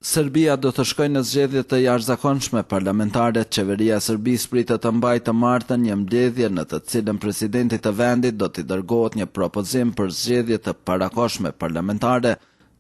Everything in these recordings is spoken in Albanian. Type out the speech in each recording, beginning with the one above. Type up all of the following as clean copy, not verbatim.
Serbia do të shkojë në zgjedhje të jashtëzakonshme parlamentare. Qeveria e Serbisë pritet të mbajë të martën një mbledhje në të cilën presidenti të vendit do t'i dërgohet një propozim për zgjedhje të parakohshme parlamentare,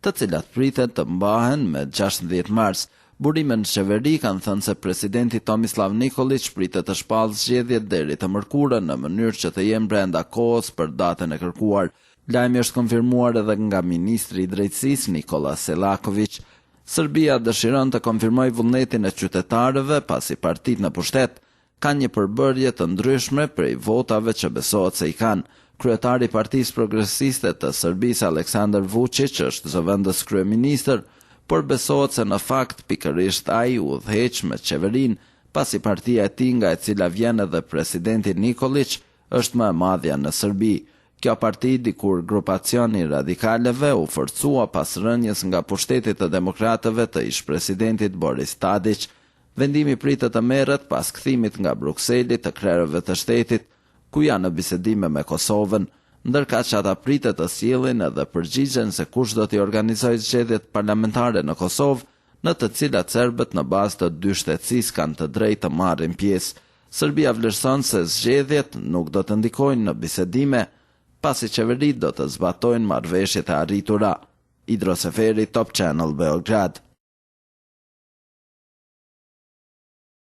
të cilat pritet të mbahen me 16 mars. Burime në qeveri kanë thënë se presidenti Tomislav Nikolić pritet të shpallë zgjedhjet deri të mërkurën në mënyrë që të jenë brenda kohës për datën e kërkuar. Lajmi është konfirmuar edhe nga ministri i drejtësisë Nikola Selaković. Serbia dëshiron të konfirmojë vullnetin e qytetarëve pasi partitë në pushtet kanë një përbërje të ndryshme prej votave që besohet se i kanë. Kryetari i Partisë Progresiste të Serbisë Aleksandar Vučić është zëvendës kryeministër, por besohet se në fakt pikërisht ai udhëheq me qeverinë, pasi partia e tij nga e cila vjen edhe presidenti Nikolić është më e madhja në Serbi. Kjo parti, dikur grupacioni radikaleve, u forcua pas rënjes nga pushteti të demokratëve të ish-presidentit Boris Tadić. Vendimi pritet të merret pas kthimit nga Brukseli të krerëve të shtetit, ku janë në bisedime me Kosovën, ndërka që ata pritet të sjellin edhe përgjigjen se kush do t'i organizojë zgjedhjet parlamentare në Kosovë, në të cilat serbët në bazë të dy shtetësisë kanë të drejtë të marrin pjesë. Serbia vlerëson se zgjedhjet nuk do të ndikojnë në bisedime, pasi qeveritë do të zbatojnë marrëveshjet e arritura. Idro Seferi, Top Channel Beograd.